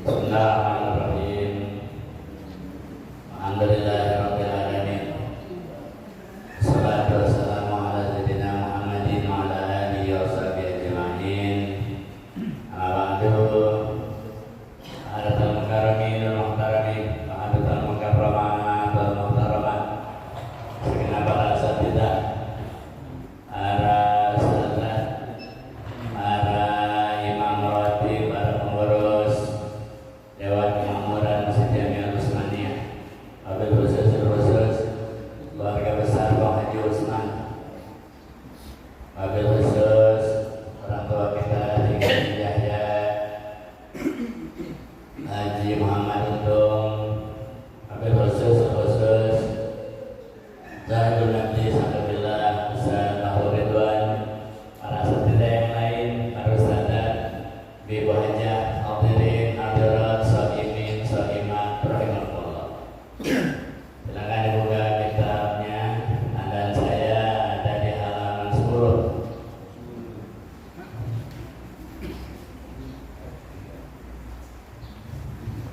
Bismillahirrahmanirrahim. Alhamdulillahirabbil alamin. Wassalatu wassalamu ala sayyidina Muhammadin wa ala alihi wa sahbihi ajma'in. Amma ba'du. Hadatsal mukarramin wal muhtaramin, wa hadatsal mukarramat wal muhtaramat. Segenap para asatidzah, para ustadzah, para imam rawatib, para pengurus Dewan Kemakmuran Masjid Jami'ah Usmaniyah, wabil khusus keluarga besar Bang Haji Usman, wabil khusus orang tua kita Haji Yahya, Haji Muhammad Untung, wabil khusus Zahidul Nabi Sallallahu Ustaz Tahur Ridwan, para asatidzah yang lain, para ustadzah, Ibu Hajah, hadirin, hadirat, shaimin, shaimat, rahimakumullah. Silakan dibuka kitabnya. Dan saya ada di halaman 10.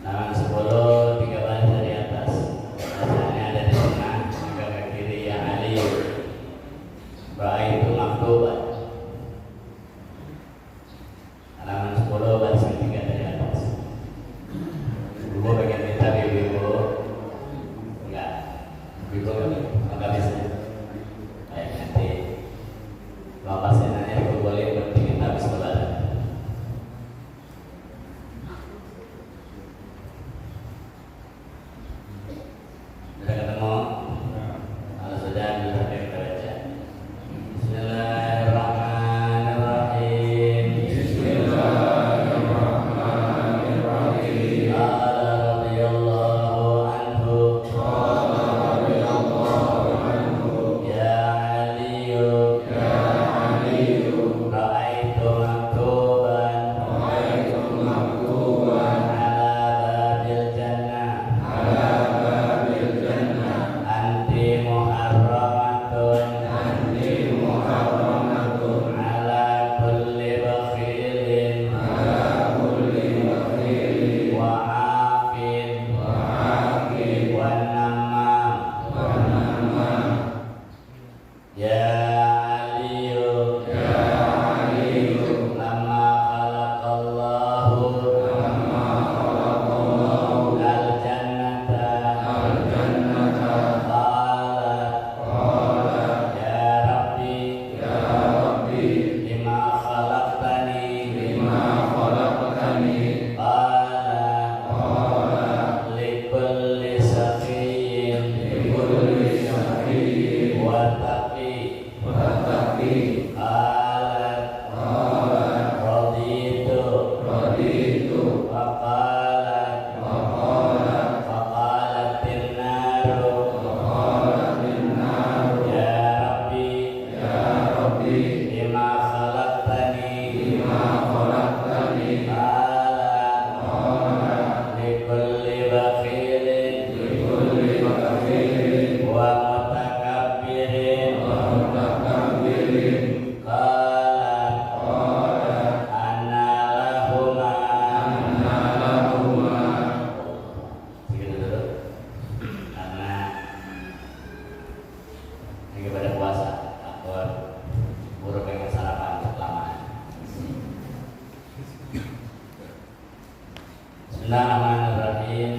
Halaman 10, 3 baris dari atas. Bacanya ada di tengah, agak ke kiri. Ya Ali, Ra'aitu maktuban. Halaman 10, baris ketiga dari atas. Ibu bagian kita, ibu. Enggak. Ibu enggak bisa. Baik, nanti lepasin aja, ibu boleh berarti kita habis lebaran. Sudah ketemu? Kalau sudah, bisa kita baca. Bismillahirrahmanirrahim. Qala radhiyallahu anhu. Ya Aliyu, ra'aitu maktuban ala babil jannah, anti muharramatun ala kulli bakhilin wa afin wa namam. Ya Aliyu, lama khalaqallahu al-jannata qala ya Rabbi lima khalaqtani qala likulli shaqiyyin wa taqi qalat raditu faqalatin naru ya Rabbi lima khalaqtani qala likulli bakhilin wa mutakabbirin qalat anna lahuma. Segitu dulu. Karena lagi pada puasa, takut buru pengen sarapan kelamaan. Bismillahirrahmanirrahim.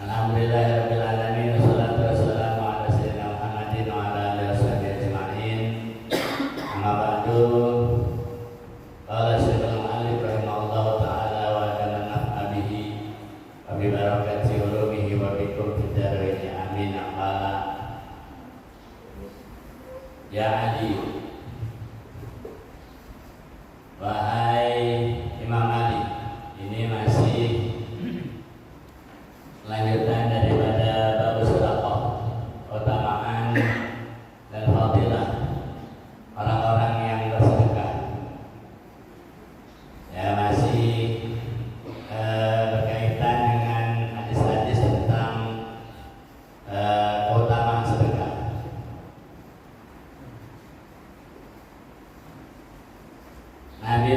Alhamdulillahirabbil alamin, wassalatu wassalamu ala sayyidina Muhammadin wa ala alihi washabihi ajma'in. Amma ba'du. Qala Syekhul Mu'allif rahimahullahu ta'ala wa kana naf'a bihi wa bi barakati ulumihi wa bikum fid dharain amin. Qala ya Ali, wahai Imam Ali. Ini masih lanjutan daripada bab sedekah, keutamaan dan fadilah orang-orang yang bersedekah. Ya, masih berkaitan dengan hadis-hadis tentang keutamaan sedekah. Nabi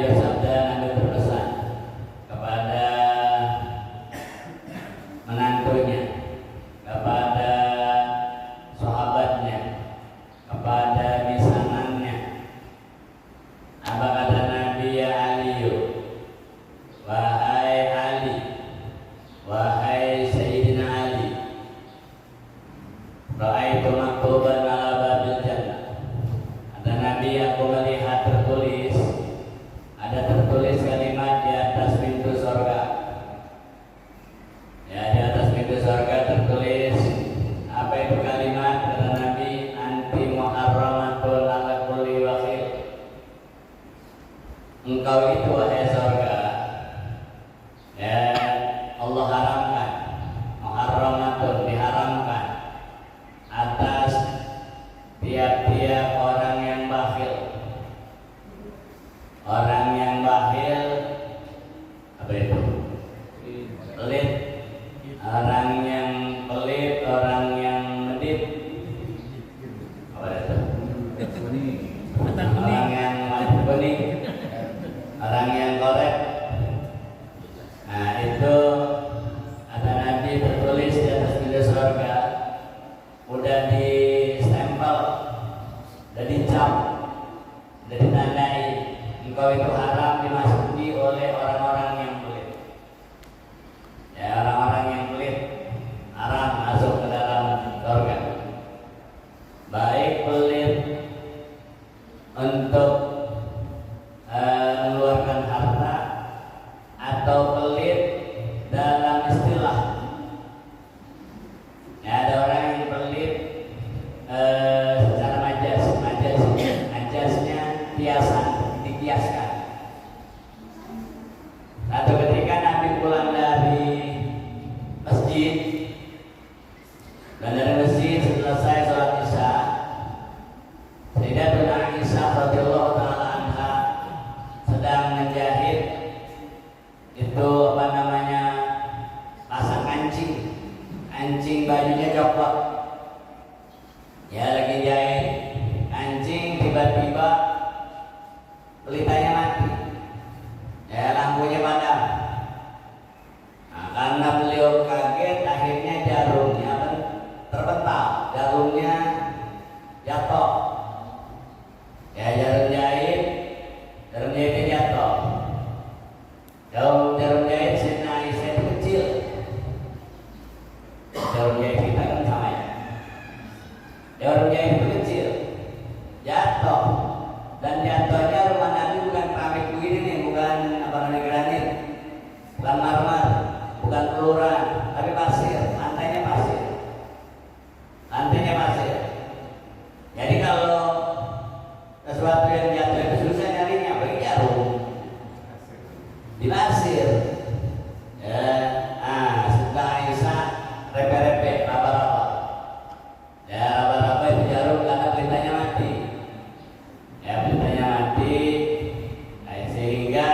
orang yang mata kuning, orang yang korek. Nah itu ada Nabi tertulis di atas pintu surga, udah di stempel, udah dicap, udah ditandai, engkau itu haram dimasuki oleh orang-orang yang pelit. Ya, orang-orang yang pelit haram masuk ke dalam surga. Baik pelit untuk mengeluarkan harta atau pelit dalam istilah. Ya, ada orang yang pelit secara majasnya dikiaskan. Satu ketika Nabi pulang dari masjid, dan dari masjid selesai sholat isya, Sayyidatuna Aisyah radhiyallahu taala anha sedang menjahit itu pasang kancing bajunya coklat. Ya lagi jahit kancing, tiba-tiba pelitanya mati. Ya lampunya padam. Nah, karena beliau kaget, akhirnya jarumnya terpental, jarumnya jatuh. Ya jarum jahitnya jatuh. Jarum jahit Sayyidina Aisyah itu kecil. Jarum jahit kita kan sama ya. Jarum jahit itu kecil, jatuh, dan jatuhnya rumah Nabi bukan keramik begini nih, bukan granit, bukan marmer, bukan peluran, tapi pasir, lantainya pasir. Jadi kalau sesuatu yang jatuh itu susah nyarinya, bagi jarum di pasir. Ya, Sayyidatuna Aisyah repe-repe, raba-raba. Ya, raba-raba itu jarum karena pelitanya mati. Nah, sehingga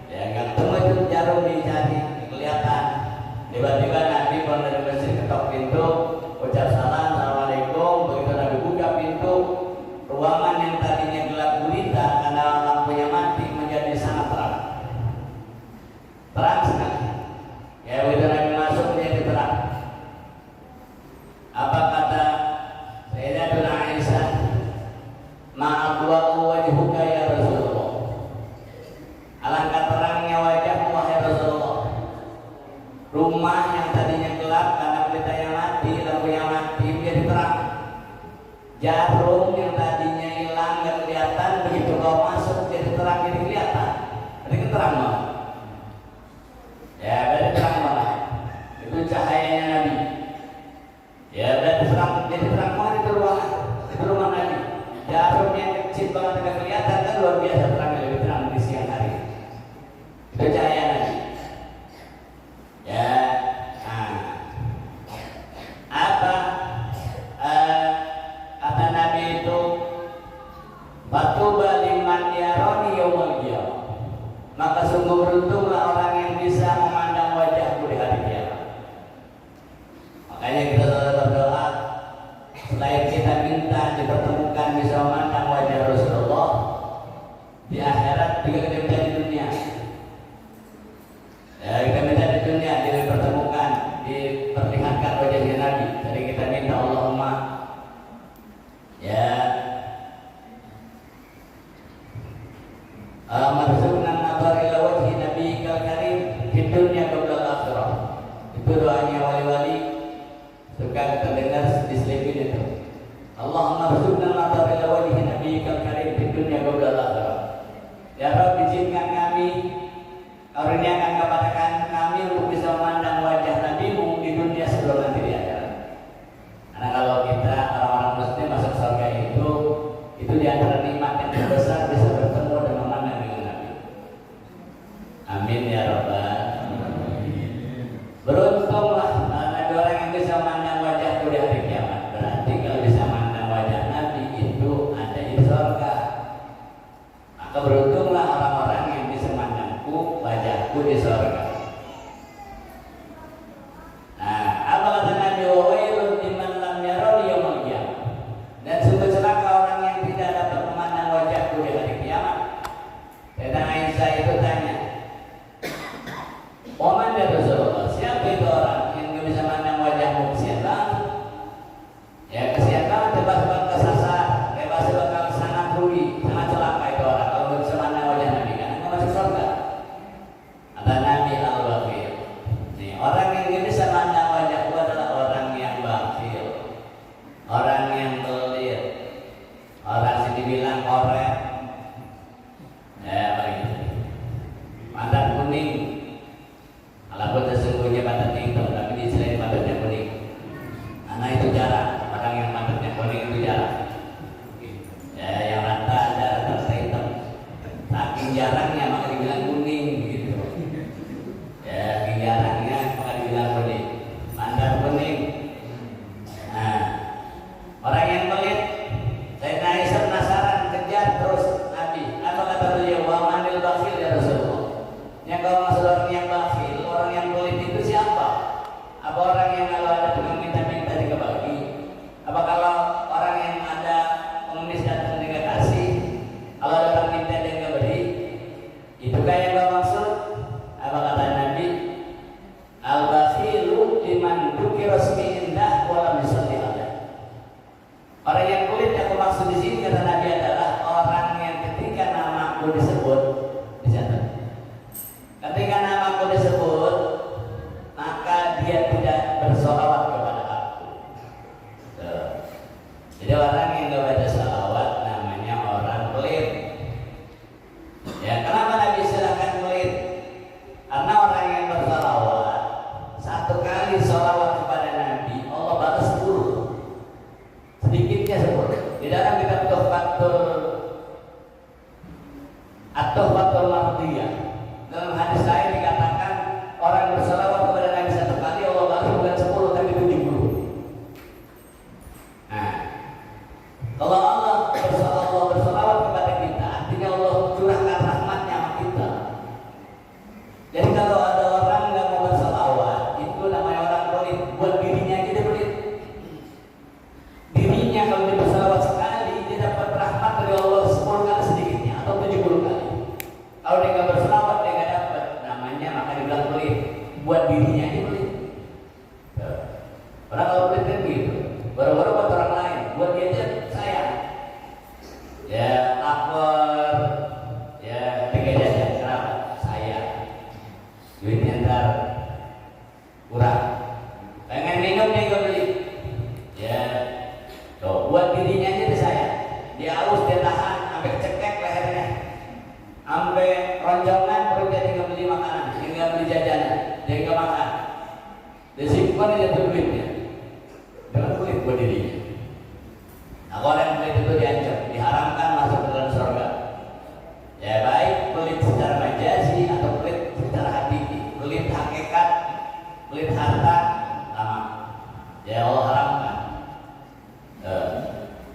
ya nggak ketemu itu jarum dicari, kelihatan. Tiba-tiba Nabi pulang dari masjid, ketok pintu, ucap salam, assalamualaikum. Begitu Nabi buka pintu, ruangan yang tadinya gelap gulita karena lampunya mati menjadi sangat terang sekali. Ya begitu Nabi masuk menjadi terang. Apa kata Sayyidatuna Aisyah? Ma'adwa'u wajhuka ya Rasulullah. Alangkah terangnya wajahmu wahai Rasulullah. Rumah yang tadinya gelap karena pelitanya mati, lampunya mati menjadi terang. Jarum yang tadinya hilang gak kelihatan, begitu kau masuk jadi terang, jadi kelihatan. Jadi terang banget. Ya berarti terang banget. Itu cahayanya Nabi. Ya berarti terang, jadi terang banget itu ruangan. Itu rumah Nabi. Jarum yang kecil banget gak kelihatan kan luar biasa terangnya, lebih terang di siang hari. Itu cahaya Nabi. Ya, apa kata Nabi itu? Fatuba liman yarani yaumil qiyamah. Maka sungguh beruntunglah orang yang bisa memandang wajahku di hari kiamat. Makanya kita selalu berdoa, selain kita minta dipertemukan bisa memandang wajah Rasulullah, di akhirat juga kita minta di dunia. Ya, kita minta di dunia dipertemukan, diperlihatkan wajahnya Nabi. Jadi kita minta Allahumma ya marzuqna nazar ila wajhi nabiyikal karim fid dunya qabla al-akhirah. Itu doanya wali-wali suka kita dengar di selipin itu. Allahumma marzuqna nazar ila wajhi nabiyikal karim fid dunya qabla al-akhirah. Ya Rabb, izinkan kami, karuniakan kepada kami untuk bisa memandang wajah Nabi-Mu di dunia sebelum nanti di akhirat. Karena kalau kita orang-orang muslim masuk surga itu di antara nikmat yang terbesar bisa bertemu dan memandang dengan Nabi. Amin ya Rabbal alamin. Beruntunglah ada orang yang bisa memandang wajahku di hari kiamat. Berarti kalau bisa memandang wajah Nabi itu ada di surga. Maka beruntunglah orang-orang yang bisa memandangku wajahku di surga. Nah, apa kata Nabi? Wailun liman lam yarani yaumil qiyamah. Dan sungguh celaka orang yang tidak maksud di sini kata Nabi adalah orang yang ketika namaku disebut, dicatat. Ketika namaku disebut, maka dia tidak bersolawat kepada aku. Tuh. Jadi orang yang nggak baca salawat namanya orang pelit. Ya, kenapa Nabi istilahkan pelit? Karena orang yang bersalawat satu kali salawat kepada Nabi, Allah balas 10. Sedikitnya 10. Di dalam kitab At-Tuhfatul Mardiyah, dalam hadis lain dikatakan orang bersalawat kepada Nabi satu kali Allah balas bukan 10 tapi 70. Nah, kalau Allah bersalawat kepada kita, artinya Allah curahkan rahmatnya sama kita. Jadi kalau ada orang nggak mau bersalawat, itu namanya orang pelit. Buat dirinya aja dia pelit. Dirinya kalau dia bersalawat sekali, dia dapat rahmat dari Allah 10 kali sedikitnya atau 70 kali. Kalau dia nggak bersalawat, dia nggak dapat. Namanya maka dibilang pelit. Buat dirinya aja pelit. Orang kalau pelit kan gitu. Baru-baru buat orang lain, buat dia aja sayang. Ya lapar, ya pengen jajan, kenapa? Sayang. Duitnya ntar kurang. Pengen minum dia nggak beli. Ya, tuh buat dirinya aja dia sayang. Dia haus, dia tahan, sampai cekek lehernya, sampai ronjongan perutnya, dia nggak beli makanan, dia nggak beli jajanan, dia nggak makan. Dia simpan dia tuh duitnya. Jangan pelit buat dirinya. Nah, kalau yang pelit itu diancam, diharamkan masuk ke dalam surga. Ya baik pelit secara majazi atau pelit secara hakiki, pelit hakikat, pelit harta, sama. Ya Allah haramkan.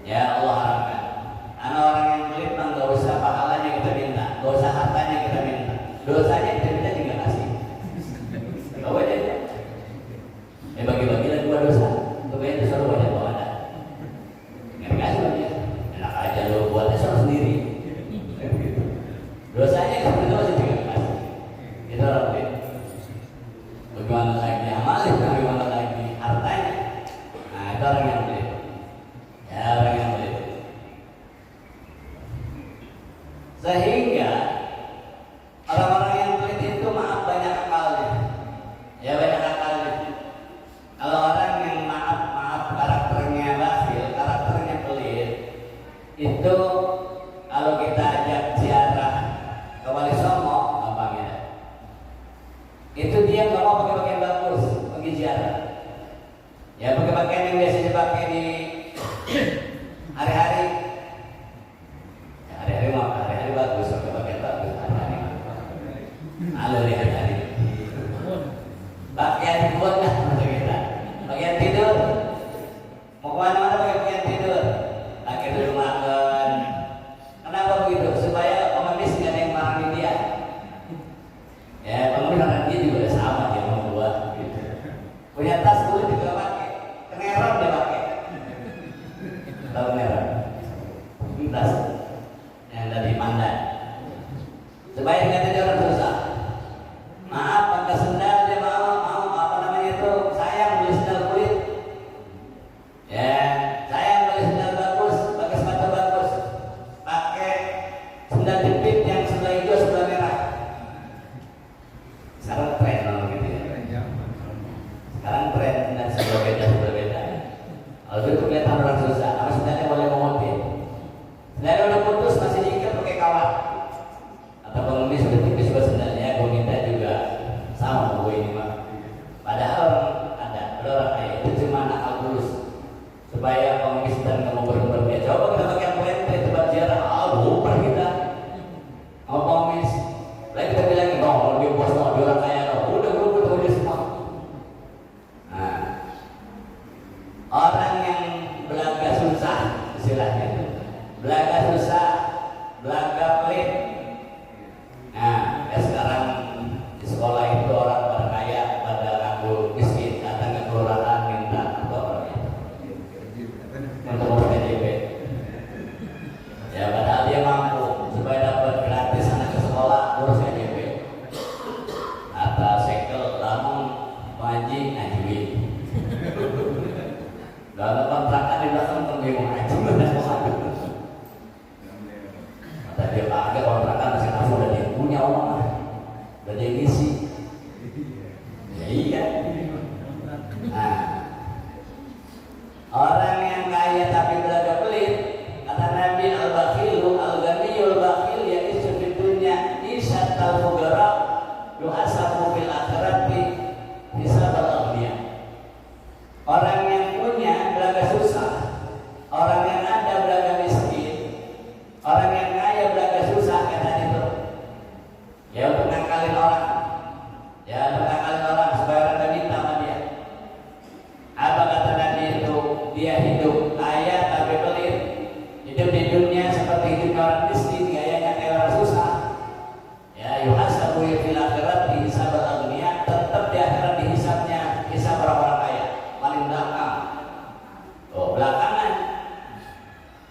Ya Allah haramkan. Karena orang yang pelit mah nggak usah pahalanya kita minta, nggak usah hartanya kita minta, dosanya kita minta juga kasih. Tahu aja. Bagi-bagilah 2 dosa. Itu selalu banyak bawa ada. Nggak kasih banyak. Enak aja lo buatnya sama sendiri. Dosanya kita dosa juga kasih. Itu orang pelit. Bagaimana lagi amalnya, bagaimana lagi hartanya. Nah itu orang yang pelit. Ya orang yang pelit. Sehingga orang-orang yang pelit itu maaf banyak akalnya. Ya banyak akalnya. Kalau orang yang maaf karakternya bakhil, karakternya pelit, itu kalau kita ajak ziarah ke Wali Songo, gampang ya. Itu dia nggak mau pakai pakaian bagus pergi ziarah. Ya pakai pakaian yang biasa dipakai di hari-hari. Ya, hari-hari mau hari-hari bagus, pakai pakaian bagus hari-hari. Halo hari-hari. Pakaian buat lah untuk kita. Pakaian tidur. Mau kemana-mana pakai pakaian tidur. Pakai dulu makan. Kenapa begitu? Supaya pengemis nggak ada yang marahin dia. Ya pengemis marahin dia juga sama dia mau buat gitu. Punya tas kulit juga pakai. Keneron dia pakai. Tahu keneron? Tas yang dari Pandan. Supaya nggak ada orang susah. Maaf pakai sendal dia mau apa namanya itu sayang beli sendal kulit. Ya sayang beli sendal bagus, pakai sepatu bagus, pakai sendal jepit yang sebelah hijau sebelah merah. Sekarang tren kalau gitu ya. Sekarang tren sendal sebelah beda. Kalau itu kelihatan orang susah, karena sendalnya boleh mengotin. Sendalnya udah putus masih diikat pakai kawat. Atau pengemis sudah tipis buat sendalnya, gue minta juga sama gue ini mah. Padahal ada orang kayak itu cuma nakal tulus supaya pengemis dan nggak mau berubah. Ya coba kita pakai plente tempat ziarah, lupa kita mau pengemis. Lagi kita bilang, oh dia bos, dia orang kaya, udah gue ketemu dia semua. Nah, orang yang belaga susah istilahnya itu, belaga susah, belaga pelit. Nah, ya sekarang di sekolah itu orang pada kaya, pada ngaku miskin, datang ke kelurahan minta apa orangnya untuk ngurus KJP. Ya padahal dia mampu supaya dapat gratis anak ke sekolah ngurus KJP. Atau sekel, lamun ngaji ngajuin. Dalam kontrakan di belakang bingung ngaji.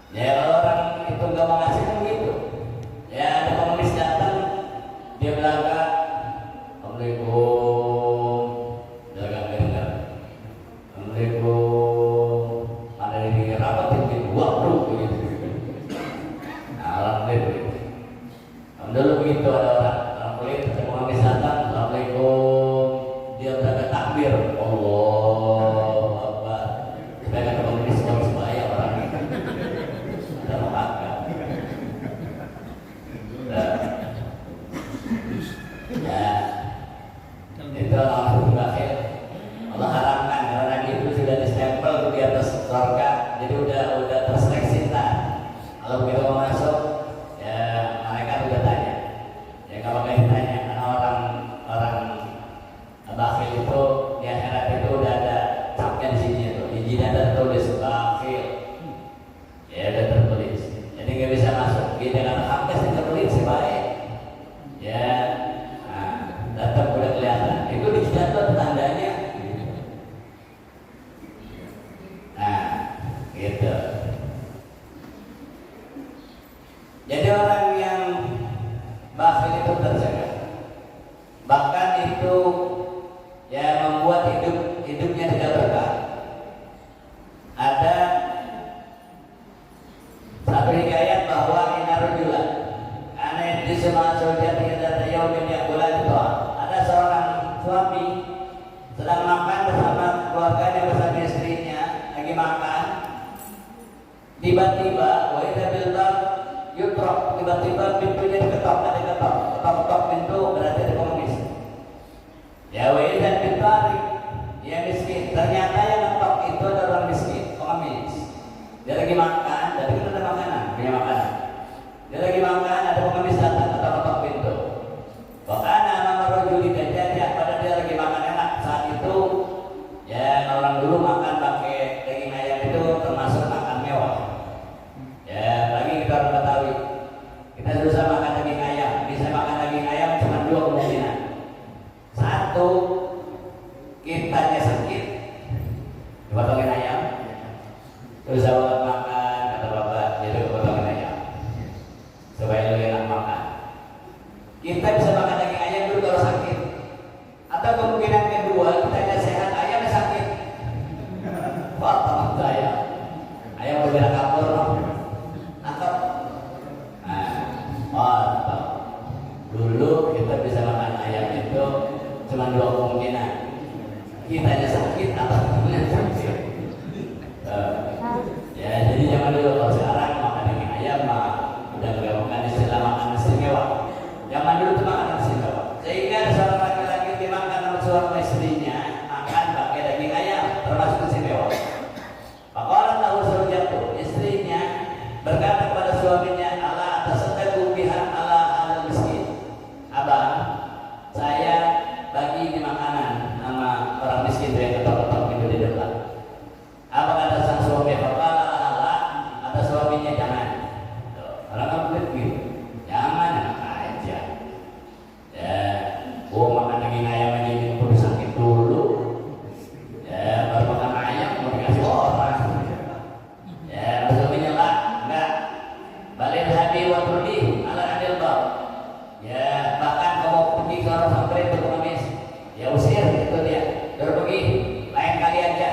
Ya kalau orang itu nggak mau ngasih kan begitu. Ya ada pengemis datang, dia bilang, Kak, Assalamualaikum, dia nggak dengar. Assalamualaikum, ada ini rapat itu, waktu begitu. Nah, alhamdulillah. Alhamdulillah begitu ada orang kulit, ada pengemis datang, Assalamualaikum, dia berada takbir, Allah Akbar. Saya kata pengemis bahaya orang itu. Ada makan. Ya, itu langsung berakhir. Allah haramkan orang itu sudah distempel di atas surga, jadi udah terseleksi lah. Kalau begitu mau masuk, ya mereka udah tanya. Ya kalau kayak tanya, karena orang bakhil itu di akhirat itu udah ada capnya di sini itu, di sini ada tertulis bakhil. Ya udah tertulis. Jadi nggak bisa masuk. Kita kan hapus tertulis sebaik. Ya, tetap udah kelihatan. Itu di jidat itu tandanya. Nah, gitu. Jadi orang yang bakhil itu terjaga. Bahkan itu ya membuat hidupnya tidak berkah. Ada satu hikayat bahwa inarujulah aneh di semua sosial tidak terjauh yang bulan itu. Ada seorang suami sedang makan bersama keluarganya, bersama istrinya lagi makan. Tiba-tiba wahida bilbab yutrok, tiba-tiba pintunya diketok, ada ketok pintu, berarti ada pengemis. Ya wahida biltarik, dia miskin. Ternyata yang ngetok itu adalah orang miskin, pengemis. Dia lagi makan, dari itu ada makanan, punya makanan. Dia lagi makan, ada pengemis datang ketok pintu. Bahkan nama rojuli jadi pada dia lagi makan enak saat itu. Ya orang dulu makan pakai daging ayam itu termasuk makan mewah. Ya lagi kita orang Betawi, kita susah makan daging ayam. Bisa makan daging ayam cuma dua kemungkinan. Satu, kitanya sakit, dipotongin ayam. Susah banget makan, kata bapak, jadi dipotongin ayam supaya lebih enak makan. Kita bisa makan daging ayam dulu kalau sakit. Atau kemungkinan kedua, kitanya sehat, ayamnya sakit. Potong ayam, ayam berbeda kapur, nangkep. Potong. Dulu kita bisa makan ayam itu cuma dua kemungkinan. Kitanya sakit atau kitanya sakit. Ya jadi zaman dulu, kalau sekarang makan daging ayam mah udah nggak makan istilah makan istimewa. Zaman dulu tuh makan istimewa. Sehingga ada seorang laki-laki dia makan sama suami istrinya makan pakai daging ayam termasuk istimewa. Maka orang tahu suruh jatuh istrinya berkata kepada suaminya, Allah tasaddaqu biha ala al miskin. Abang, saya bagi ini makanan sama orang miskin yang ketok-ketok pintu di depan. Apa kata sang suami? Kata suaminya jangan. Orang kamu begitu, jangan enak aja. Ya, makan daging ayam aja ini perlu sakit dulu. Ya, baru makan ayam mau dikasih orang. Ya, suaminya lah, enggak. Balik hati waktu di ala adil bab. Ya, bahkan kamu pergi ke orang sampai itu pengemis, ya usir itu dia. Terus pergi, lain kali aja.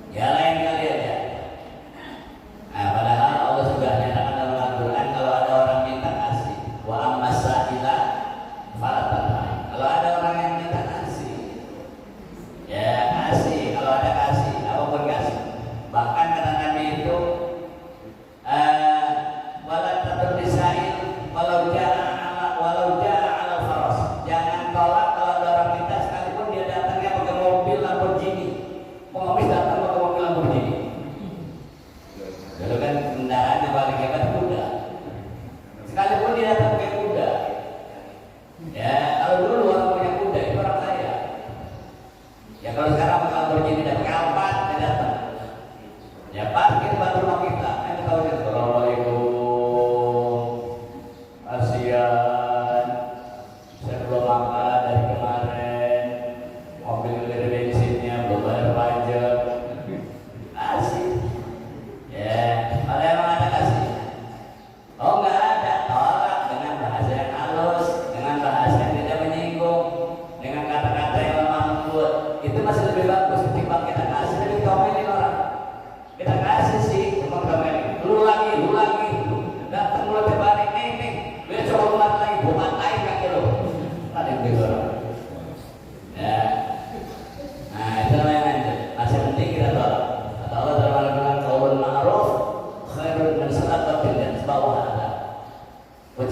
Ya lain kali aja. Nah, padahal Allah sudah nyatakan dalam Al-Quran kalau ada orang minta kasih, wa amma sa'ila fala tanhar. Kalau ada orang yang minta kasih, ya kasih. Kalau ada kasih, apapun kasih. Bahkan kata Nabi itu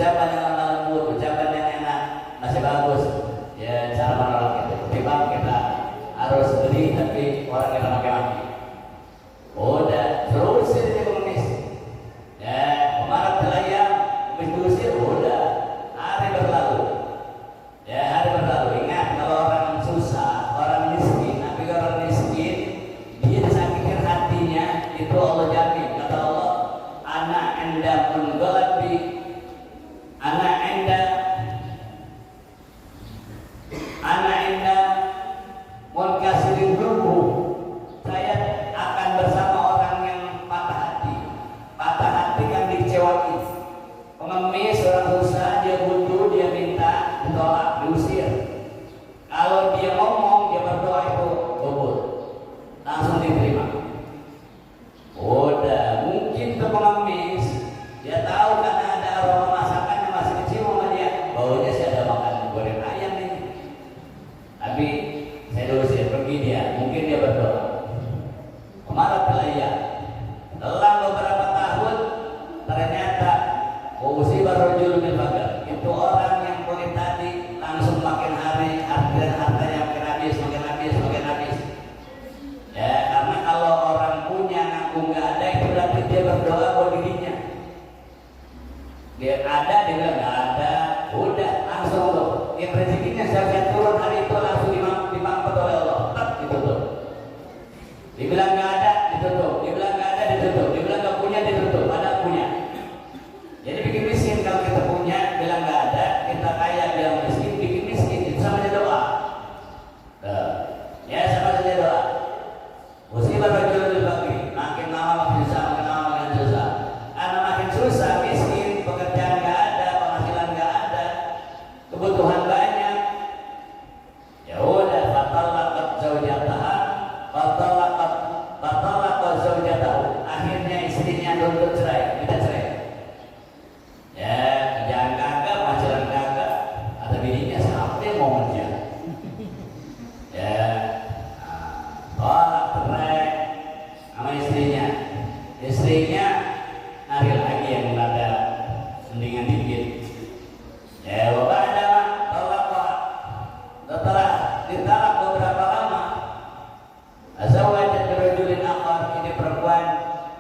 ucapan yang lembut, ucapan yang enak, masih bagus. Ya cara menolak itu. Ketimbang kita harus beli tapi orang kita maki-maki. Udah, suruh usir dia pengemis. Ya, kemarin telayang, habis diusir, udah. Hari berlalu. Ya, hari berlalu. Ingat, kalau orang susah, orang miskin, tapi orang miskin, dia disakitkan hatinya, itu Allah jamin. Kata Allah, ana enda munggalabi, ana enda munkasirin rubuh. Saya akan bersama orang yang patah hati. Patah hati kan dikecewain. Pengemis, orang susah, dia butuh, dia minta, ditolak, diusir. Kalau dia ngomong, dia berdoa itu kabul, langsung diterima. Udah, mungkin ke pengemis, dia tahu karena ada aroma masakan yang masih kecil sama dia, baunya sih ada makan goreng ayam nih. Tapi saya diusir, pergi dia, mungkin dia berdoa. Kemarin telayang, dalam beberapa tahun ternyata musibah rojul bin Bakar, itu orang yang kulit tadi langsung makin hari hartanya makin habis, makin habis, makin habis. Ya, karena kalau orang punya ngaku nggak ada, itu berarti dia berdoa buat dirinya. Dia ada, dia bilang nggak ada, udah langsung tuh. Yang rezekinya siap turun hari itu langsung dimampet oleh Allah, tetap ditutup. Dibilang nggak ada, ditutup. Dibilang nggak ada, ditutup. Dibilang nggak punya, ditutup. Padahal punya. Jadi bikin miskin kalau kita punya, bilang nggak ada, kita kaya bilang miskin, bikin miskin itu sama saja doa. Ya sama saja doa. Musibah rajul bakri, makin lama makin susah, makin lama makin susah. Karena makin susah, miskin, pekerjaan nggak ada, penghasilan nggak ada, kebutuhan banyak. Ya udah, fatalaqat zaujataha, fatalaqat zaujatahu. Akhirnya istrinya nuntut cerai, minta cerai. Ya, kerjaan kagak, penghasilan kagak, ada bininya sampai mau kerja. Ya, tolak cerai sama istrinya. Istrinya nari lagi yang ada mendingan dikit. Ya, bapak adalah tolak. Setelah ditalak beberapa lama, azawajat birajulin akhar, ini perempuan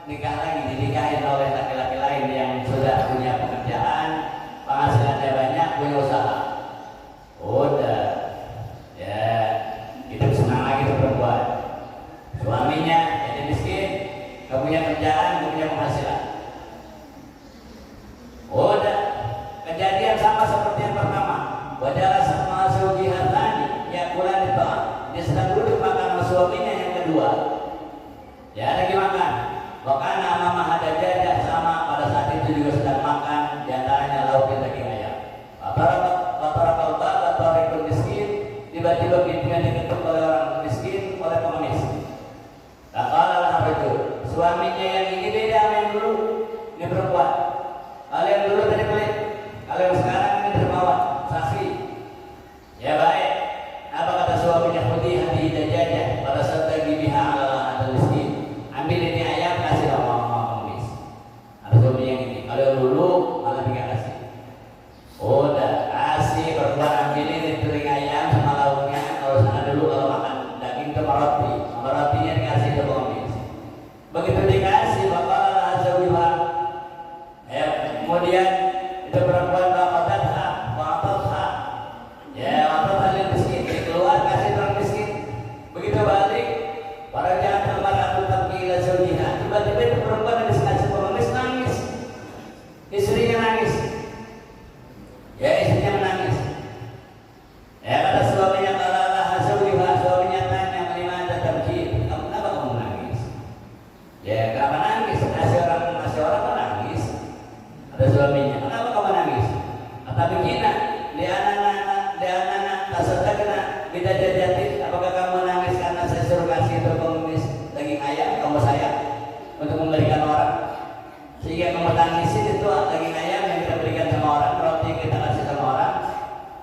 nikah lagi, dinikahin oleh laki-laki lain yang sudah punya pekerjaan, penghasilannya banyak, punya usaha. Udah, ya hidup senang lagi tuh perempuan. Suaminya jadi miskin, gak punya kerjaan, gak punya penghasilan. Udah, kejadian sama seperti yang pertama. Wajarah sama zaujiha tani, ya bulan itu, dia sedang duduk makan sama suaminya yang kedua. Ya lagi makan. Bahkan mama ada jajah sama pada saat itu juga sedang makan, diantaranya lauk daging ayam. Bapak miskin, tiba-tiba pintunya diketuk oleh orang miskin, oleh pengemis. Katakanlah rajul, suaminya yang ini beda sama yang dulu, ini perempuan. Kalau yang dulu tadi pelit, kalau yang sekarang ini dermawan, saksi. Ya baik. Apa kata suaminya? Khudi hati jajah pada saat lagi biha ala miskin. Ambil ini ayam, kasih sama pengemis. Ada suami yang ini. Kalau yang dulu malah tidak kasih. Udah kasih, perempuan ambil ini piring ayam sama lauknya. Kalau sana dulu kalau makan daging ke roti, sama rotinya dikasih ke pengemis. Begitu dikasih, bapak azawiyah. Kemudian itu perempuan bapak ya bapak tadi miskin, keluar kasih orang miskin. Begitu balik, para jangan terbarat tetap gila zaujiha. Tiba-tiba itu perempuan yang dikasih pengemis nangis, istrinya nangis. Ya istrinya menangis. Ya kata suaminya kalalah zaujiha, suaminya tanya mana tabki, kamu kenapa kamu nangis? Ya kenapa nangis? Ngasih orang menangis. Ada suaminya, kenapa kamu nangis? Kata begina, dia anak tasadaqna bida jajatin. Apakah kamu nangis karena saya suruh kasih itu pengemis daging ayam, kamu sayang untuk memberikan orang, sehingga kamu tangisin itu daging ayam yang kita berikan sama orang, roti yang kita kasih sama orang.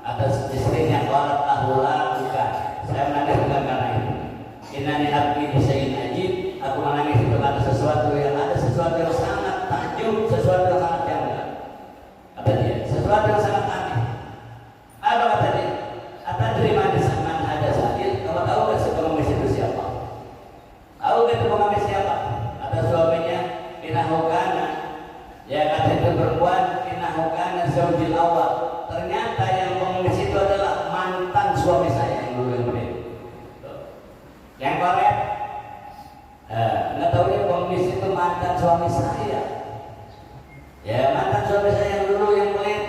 Atas istrinya qalat ahula, bukan, saya menangis bukan karena itu. Innani abdi bisyai'in ajib, aku menangis itu karena sesuatu yang sangat takjub, sesuatu yang sangat janggal. Kata dia, kana, ya kata itu perempuan, innahu kana zaujil awal. Ternyata yang pengemis itu adalah mantan suami saya yang dulu yang beri. Yang korek, nggak tahu ya pengemis itu mantan suami saya. Ya mantan suami saya yang dulu yang pelit.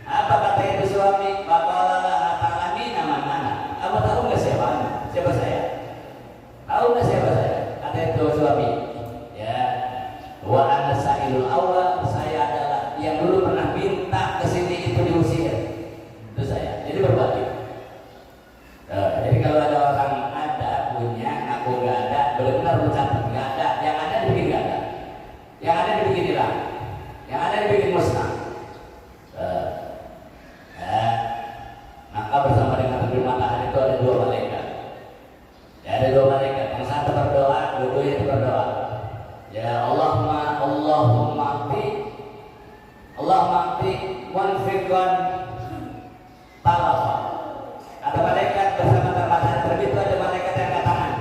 Apa kata itu suami? Bapaklah ta'lamina mana? Kamu tahu nggak siapa? Siapa saya? Tahu nggak siapa saya? Kata itu suami. Ya, wa ana sa'ilul awal. Saya adalah yang dulu pernah minta kesini itu diusir. Itu saya. Jadi berbalik. Jadi kalau ada orang ada punya, aku nggak ada, benar-benar mencatat nggak ada. Yang ada dibikin nggak ada. Yang ada dibikin hilang. Yang ada dibikin musnah. Maka bersama dengan terbit matahari itu ada dua malaikat. Ya, ada dua malaikat. Yang satu berdoa, dua-duanya itu berdoa. Ya Allahumma ati munfiqan talafa. Kata malaikat bersama matahari terbit itu ada malaikat yang katakan,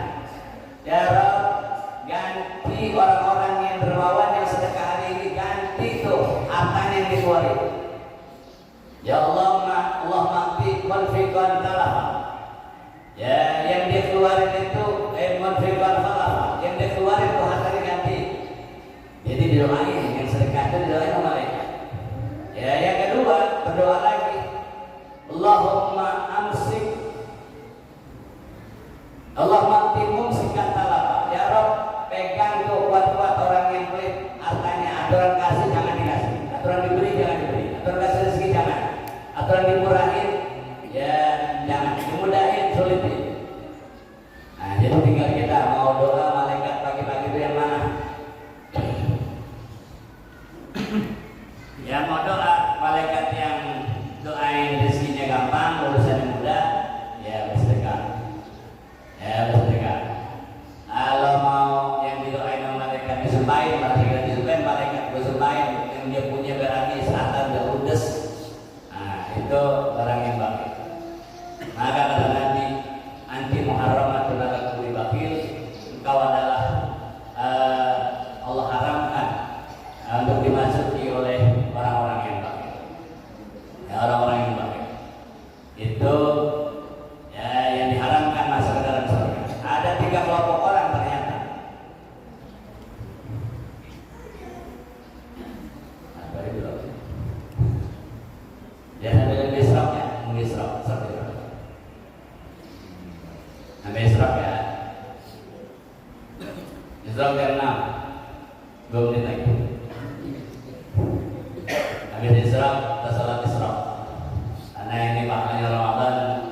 ya Rabb, ganti orang-orang yang dermawan yang sedekah hari ini, ganti tuh hartanya yang dikeluarin. Ya Allahumma ati munfiqan talafa. Ya, yang dia keluarin itu munfiqan talafa. Yang dia keluarin itu hartanya ganti. Jadi didoain, yang sedekah itu didoain sama malaikat. Ya, yang kedua berdoa lagi. Allahumma ati mumsikan talafa. Ya Rabb, pegang tuh kuat-kuat orang yang pelit hartanya. Aturan kasih jangan dikasih, aturan diberi jangan diberi, aturan kasih rezeki jangan, aturan dimurahin ya jangan, dimudahin sulitin. Nah, jadi tinggal kita mau doa malaikat pagi-pagi itu yang mana? Ya mau doa malaikat yang doain rezekinya gampang, urusannya mudah, ya bersedekah. Ya bersedekah. Kalau mau yang didoain sama malaikat disumpahin, malaikat disumpahin, malaikat bersumpahin yang dia punya berani selatan udah ludes. Nah, itu orang yang bakil. Maka kata Nabi, anti muharramatun ala kulli bakil. Engkau adalah Allah haramkan untuk dimasuki oleh orang-orang yang bakil. Ya, orang-orang yang bakil itu ya yang diharamkan masuk ke dalam surga. Ada 3 kelompok orang ternyata. Apa itu? Ya sambil Isra-nya, Isra. Sampai Isra ya. Isra ke-6. 2 menit lagi. Habis Isra, kita salat Isra. Karena ini maknanya Ramadan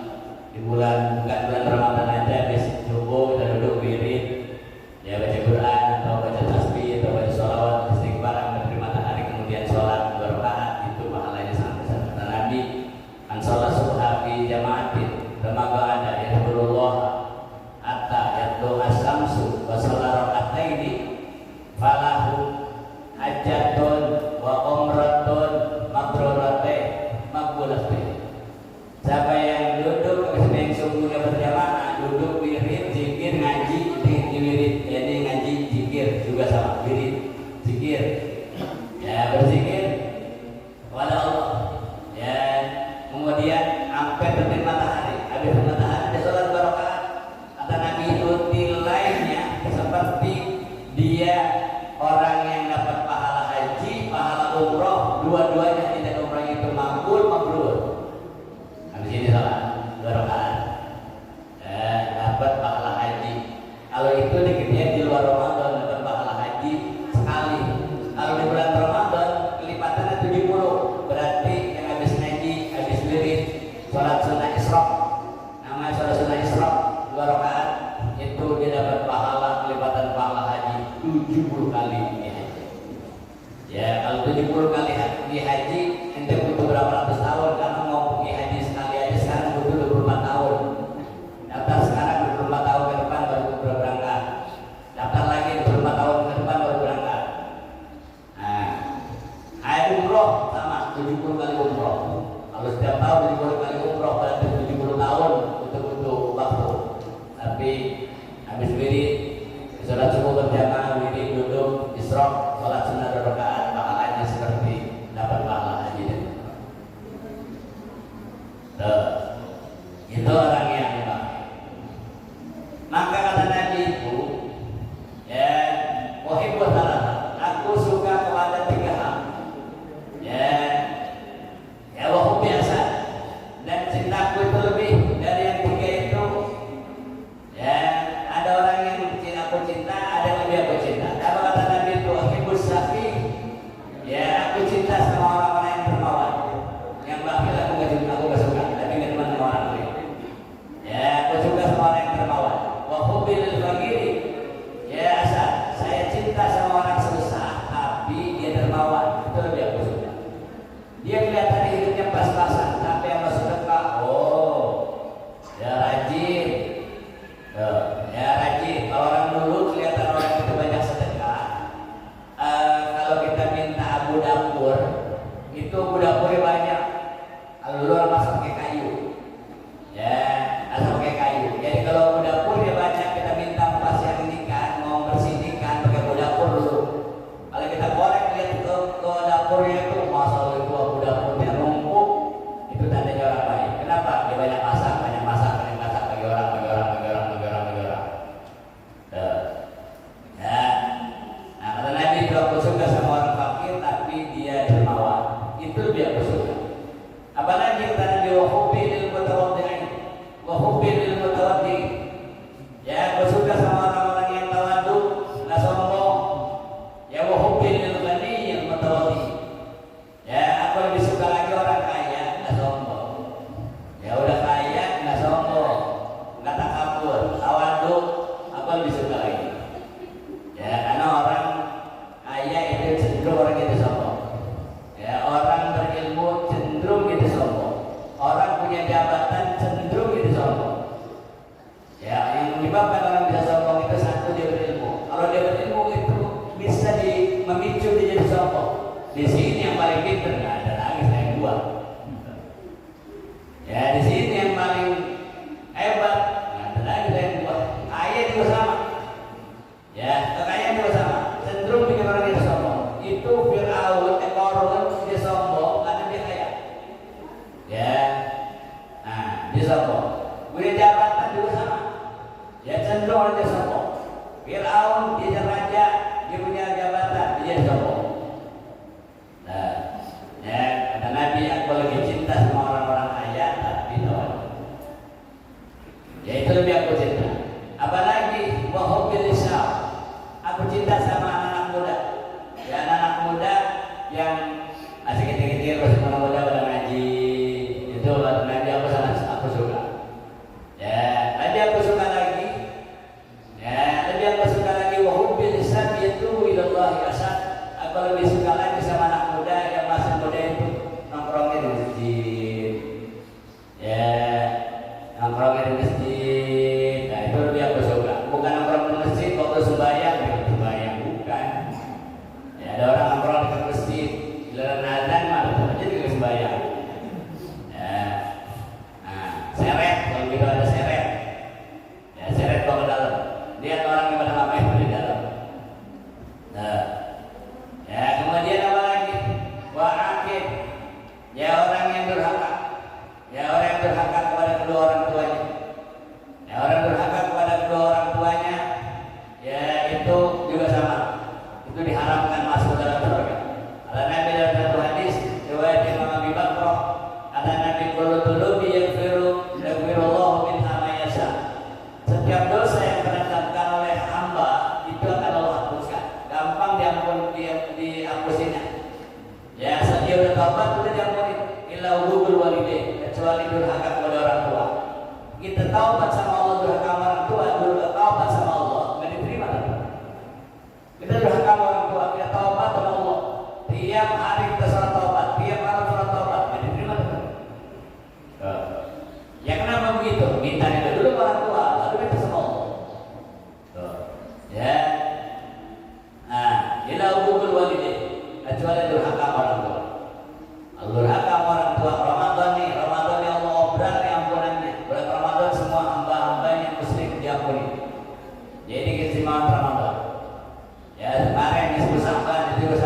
di bukan bulan Ramadan aja, habis subuh kita duduk wirid, ya baca Quran atau baca tasbih atau baca sholawat, istighfar, ambil matahari, kemudian sholat 2 rakaat, itu pahalanya sangat besar. Kata Nabi, an sholat subha fi jama'atin, temaga ada yadhkurullah hatta yatlu as-samsu wa sholat raka'ataini falahu hajjatun wa umratun maqbulatun. Siapa yang duduk yang subuhnya berjamaah, duduk wirid, zikir, ngaji, wirid, jadi ngaji, zikir juga sama, wirid, zikir, ya berzikir kepada Allah, ya kemudian sampai terbit matahari, habis matahari dia sholat 2 rakaat. Kata Nabi itu nilainya seperti dia orang yang dapat pahala haji, pahala umroh, dua-duanya tidak umroh itu mabrur. Habis ini salat 2 rakaat, dapat pahala haji. Kalau itu dikejar di luar Ramadan dapat pahala haji sekali. Kalau di bulan Ramadan kelipatannya 70. Berarti yang habis ngaji, habis wirid, sholat sunnah Isra, namanya sholat sunnah Isra 2 rakaat, itu dia dapat pahala kelipatan pahala haji 70 kali di haji. Ya kalau 70 kali di haji, ente butuh berapa ratus tahun? Karena mau pergi haji sekali aja sekarang butuh 24 tahun. Daftar sekarang 24 tahun ke depan baru berangkat. Daftar lagi 24 tahun ke depan baru berangkat. Nah, haji umroh sama 70 kali umroh. Kalau setiap tahun 70 kali umroh berarti 70 tahun butuh waktu. Tapi habis wirid, sholat subuh berjamaah, wirid duduk, isra, sholat sholat sunat 2 rakaat pahalanya seperti dapat pahala haji dan umrah. Tuh, itu orang yang baik. Maka kata Nabi itu, ya, uhibbu thalatha, aku suka kepada 3 hal. Ya wahum biasa, dan cintaku itu lebih dari yang 3 itu. Ya, ada orang yang aku cinta, ada yang lebih aku cinta. Apa kata Nabi itu? Uhibbus safi. Ya, aku cinta sama orang-orang yang dermawan. Yang bakhil aku gak suka, tapi gak teman sama orang lain. Ya, aku suka sama orang yang dermawan. Wa hubbil faqiri. Ya, saya cinta sama orang susah, tapi dia dermawan. Itu lebih aku suka. Dia kelihatan hidupnya pas-pasan, tapi yang bersedekah, oh, ya rajin. Ya rajin. Kalau orang dulu kelihatan orang itu banyak sedekah. Kalau kita minta abu dapur, itu abu dapurnya banyak. Kalau dulu orang masak pakai kayu, ya, masak pakai kayu. Jadi kalau abu dapurnya banyak, kita minta pas yang ini kan, mau bersihkan pakai abu dapur dulu. Kalau kita korek lihat ke dapurnya itu, masalah itu abu dapurnya numpuk, itu tandanya orang baik. Kenapa? Dia banyak masak bagi orang. Ya. Nah, kata Nabi itu aku suka sama orang fakir, tapi dia dermawan. Itu lebih aku suka. Apalagi kata Nabi wa hubbil mutawaddi'in. Ya, aku suka sama orang-orang yang tawadu, nggak sombong. Ya wa hubbil ghaniyyil mutawaddi'. Ya, aku lebih suka lagi orang kaya, nggak sombong. Ya udah kaya, nggak sombong, nggak takabur, tawadu, aku lebih suka lagi. Ya, karena orang kaya itu cenderung orang itu sombong. Ya, orang berilmu cenderung itu sombong. Orang punya jabatan cenderung itu sombong. Ya, yang menyebabkan orang bisa sombong itu satu, dia berilmu. Kalau dia berilmu itu bisa memicu dia jadi sombong. Di sini yang paling pintar nggak ada lagi selain gua. Ya, di sini yang paling hebat nggak ada lagi selain gua. Kaya juga sama. Ya, kekayaan juga sama. Cenderung bikin orang itu sombong. Itu Fir'aun, Qarun, dia sombong karena dia kaya. Ya, nah dia sombong. Punya jabatan juga sama. Ya cenderung orang dia sombong. Fir'aun dia raja, dia punya jabatan, dia sombong. Nah, ya kata Nabi, aku lebih cinta sama orang-orang kaya tapi tawadu. Ya itu lebih aku cinta. Apalagi wa hubbil syab. Aku cinta sama anak-anak muda. Ya anak-anak muda yang masih kecil-kecil terus muda pada ngaji. Itu ngaji aku sangat aku suka. Ya, lebih aku suka lagi. Ya, lebih aku suka lagi wa hubbil syab itu ilallahi asad. Aku lebih suka lagi sama anak muda yang masih muda itu nongkrongnya di masjid. Ya, nongkrongnya di masjid. Nah, itu lebih aku suka. Bukan nongkrong di masjid waktu sembahyang, bukan. Ya, ada orang nongkrong di masjid, giliran azan malah aja di sembahyang. Ya. Nah, seret kalau gitu ada seret. Ya, seret bawa ke dalam. Lihat orang yang pada ngapain di dalam. Nah, ya kemudian apa lagi? Wa'akid. Ya orang yang durhaka. Ya orang yang durhaka kepada kedua orang tuanya. Ya orang durhaka kepada kedua orang tuanya. Ya itu juga sama. Itu diharamkan masuk dalam surga. Ada Nabi dalam satu hadis riwayat Imam Abi Bakrah, ada Nabi kullu dzunubi yaghfirullahu minha ma yasha. Setiap dosa yang pernah dilakukan oleh hamba itu akan Allah hapuskan. Gampang dihapusinnya. Ya, saat dia udah taubat udah diampuni. Illa hubul walidain, kecuali durhaka kepada orang tua. Kita taubat sama Allah, durhaka sama orang tua, taubat sama Allah nggak diterima. Kita durhaka sama orang tua, kita taubat sama Allah. Tiap hari kita sholat taubat, tiap malam sholat taubat, nggak diterima. Ya kenapa begitu? Minta dulu orang tua, lalu minta sama Allah. Ya. Nah, illa hubul walidain, kecuali durhaka sama orang tua. Durhaka sama orang tua. Ramadan ya Allah obral nih ampunannya. Bulan Ramadan semua hamba-hambanya muslim diampuni. Jadi keistimewaan Ramadan. Ya kemarin disebut sampan itu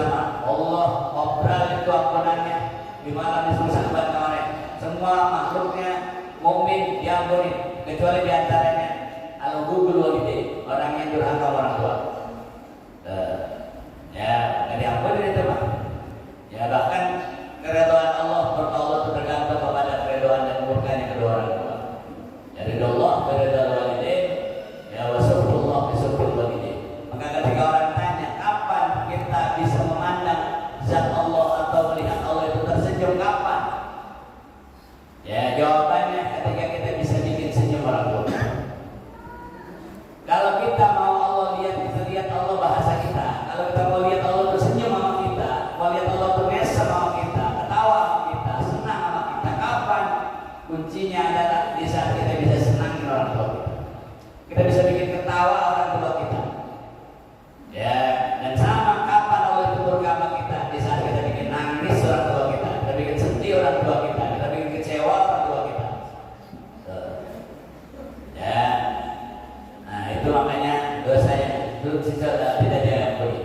kecuali diantaranya al-gugul walidin, orang yang durhaka orang tua. Ya, nggak diampuni itu Pak. Ya bahkan keridhaan Allah itu tergantung kepada keridhaan dan murkanya kedua orang tua. Ya ridha Allah, ridha walidin, ya wasufrullah bisufrul walidin. Maka ketika orang tanya kapan kita bisa memandang zat Allah atau melihat Allah itu tersenyum kapan? Ya jawabannya ketika kita bisa bikin senyum orang tua. Kalau kita mau Allah lihat, kita lihat Allah bahasa kita. Kalau kita mau lihat Allah tersenyum sama kita, mau lihat Allah termesa sama kita, ketawa sama kita, senang sama kita, kapan? Kuncinya adalah di saat kita bisa senangin orang tua kita. Kita bisa bikin ketawa orang tua kita. Ya, dan sama kapan Allah itu murka sama kita? Di saat kita bikin nangis orang tua kita, kita bikin sedih orang tua kita, kita bikin kecewa orang tua kita. Ya. Nah itu makanya dosanya itu tidak diampuni.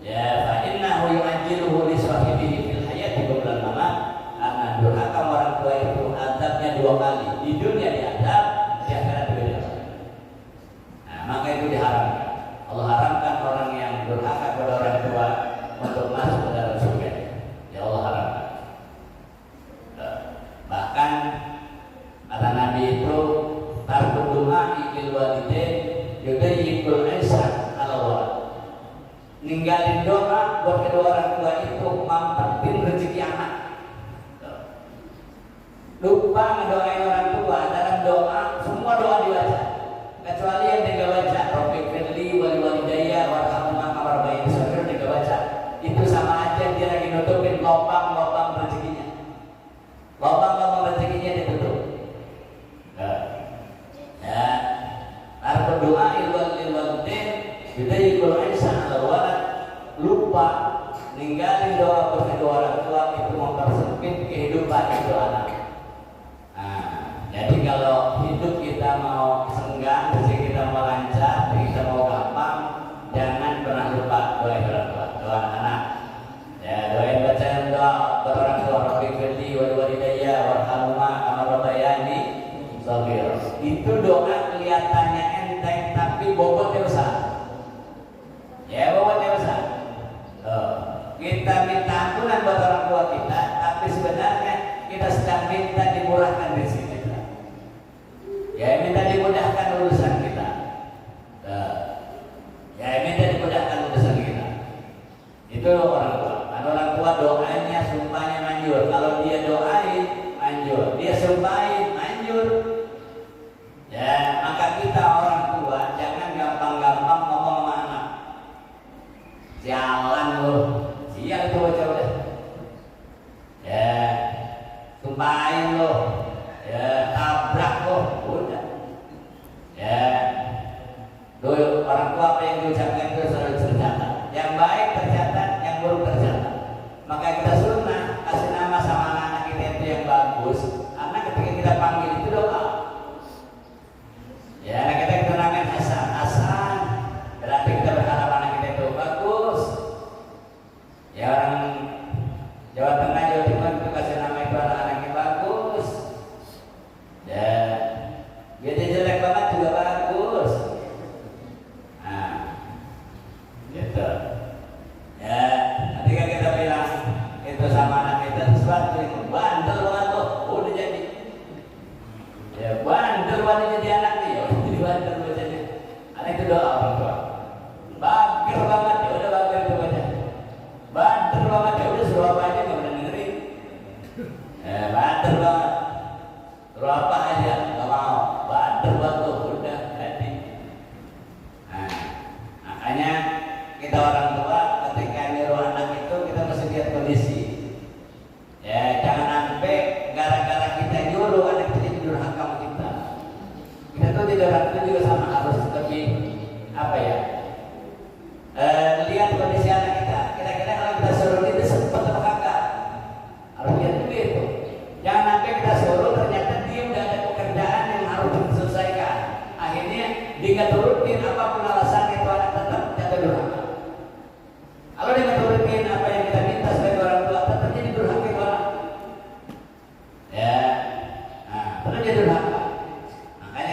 Ya, fa innahu yu'ajjiluhu li sahibihi fil hayati qabla al-mamat. Karena durhaka orang tua itu adabnya dua kali. Di dunia diadab, di akhirat juga diadab. Nah, maka itu diharamkan. Allah haramkan orang yang durhaka kepada orang tua untuk masuk ke dalam surga. Ya Allah haramkan. Bahkan kata Nabi itu tarku du'a ikil walidain yudayyikul ihsan ala walad. Ninggalin doa buat kedua orang tua itu mampetin rezeki anak. Lupa ngedoain orang tua dalam doa, semua doa dibaca kecuali yang tidak baca Rabbik firli wali walidayya warhamhuma kama rabbayani shaghira, tidak baca. Itu sama aja dia lagi nutupin lubang-lubang rezekinya. Lubang-lubang rezekinya ditutup. Ya, berdoa lil walidain yudayyikul ihsan ala walad. Lupa ninggalin doa buat kedua orang tua itu mempersempit kehidupan itu anak. Nah, jadi kalau hidup kita mau senggang, rezeki kita mau lancar, rezeki kita mau gampang, jangan pernah lupa doa orang tua, doa anak. Ya, doain bacaan doa buat orang tua, Rabbi firli wal walidayya warhamhuma kama rabbayani shaghira. Itu doa kelihatannya enteng tapi bobotnya besar. Ya, bobotnya besar. Kita minta ampunan buat orang tua kita, tapi sebenarnya kita sedang minta dimurahkan rezeki kita. Ya, minta dimudahkan urusan kita. Ya, minta dimudahkan urusan kita. Itu orang tua. Kan orang tua doanya, sumpahnya manjur. Kalau dia doain, manjur. Dia sumpahin, manjur. Ya, maka kita orang tua jangan gampang-gampang ngomong sama anak. Jalan loh, sial itu bocah udah. Ya, sumpahin loh. Ya, tabrak loh, udah. Ya, dulu orang tua apa yang diucapkan itu selalu tercatat. Yang baik tercatat, yang buruk tercatat. Maka kita sunnah kasih nama sama anak kita itu yang bagus. Anak ketika kita panggil itu doa. Ya, anak kita namain Hasan. Hasan berarti kita berharap anak kita itu bagus. Ya, orang Jawa Tengah, Jawa Timur itu kasih nama itu anak-anaknya bagus. Ya, dia jelek banget juga bagus. Nah, gitu. Ya, ketika kita bilang itu sama anak kita sesuatu itu bandel banget tuh, udah jadi. Ya, bandel banget jadi anak nih, udah jadi bandel bacanya. Anak itu doa orang tua. Bager banget, ya udah bager itu baca. Bandel banget, ya udah suruh apa aja nggak pernah dengerin. Bandel banget, suruh apa aja nggak mau. Bandel banget tuh, udah jadi. Nah, makanya kita orang tua ketika nyuruh anak itu kita mesti lihat kondisi. Ya, jangan sampai gara-gara kita nyuruh anak kita jadi durhaka sama kita. Kita tuh tidak itu juga sama harus lebih apa ya? Lihat kondisi anak kita. Kira-kira kalau kita suruh dia sempat apa kagak? Harus lihat juga itu. Jangan sampai kita suruh ternyata dia udah ada pekerjaan yang harus diselesaikan. Akhirnya dia nggak turutin apapun alasannya itu anak tetap jatuh durhaka. Kalau dia nggak turutin apa yang kita minta sebagai orang tua, tetap jadi durhaka itu anak. Ya, nah, terus jadi durhaka. Makanya